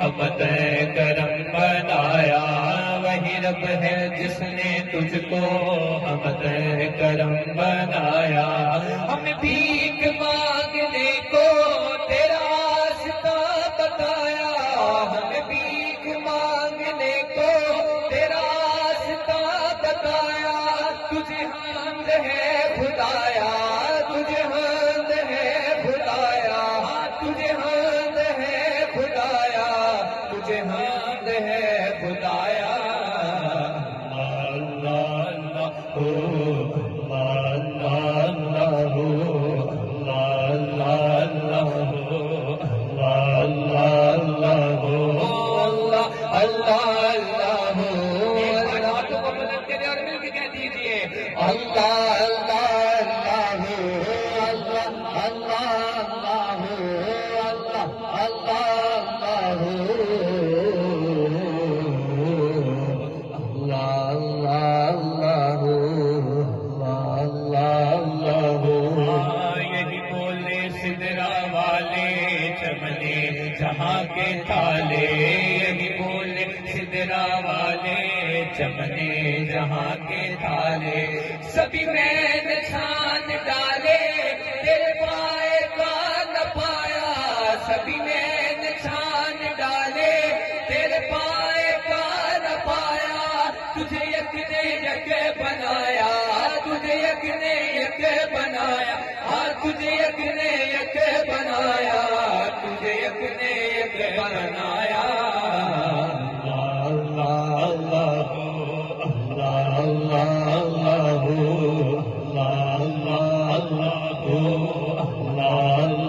حمد کرم بنایا، وہی رب ہے جس نے تجھ کو حمد کرم بنایا۔ ہم بھیک مانگنے کو تیرا راستہ بتایا، ہم بھیک مانگنے کو تیرا راستہ بتایا، تجھے حمد ہے خدایا، تجھے حمد ہے خدایا، تجھے حمد ہے خدایا، تجھے حمد ہے خدایا۔ اللہ اللہ ہو، اللہ اللہ ہو، اللہ اللہ ہو، اللہ اللہ ہو، اللہ اللہ ہو۔ ہاتھوں کو بلند کریں اور مل کے کہہ دیجیے اللہ اللہ اللہ ہو، اللہ اللہ اللہ ہو، اللہ اللہ اللہ ہو، اللہ اللہ اللہ ہو، اللہ اللہ ہو۔ یہی بولے سدرا والے چمنے جہاں کے تالے، یہی بولے سدرا والے چمنے جہاں کے تالے، سبھی میں نے چھان ڈالے تیرے پائے کا نہ پایا، سبھی میں نے چھان ڈالے تیرے پائے کا نہ پایا، تجھے یک نے یک بنایا، تجھے یک نے یک بنایا، ہاں تجھے یک نے یک بنایا، تجھے یک نے یک بنایا۔ اللہ اللہ ہو، اللہ اللہ اللہ ہو، اللہ اللہ ہو، اللہ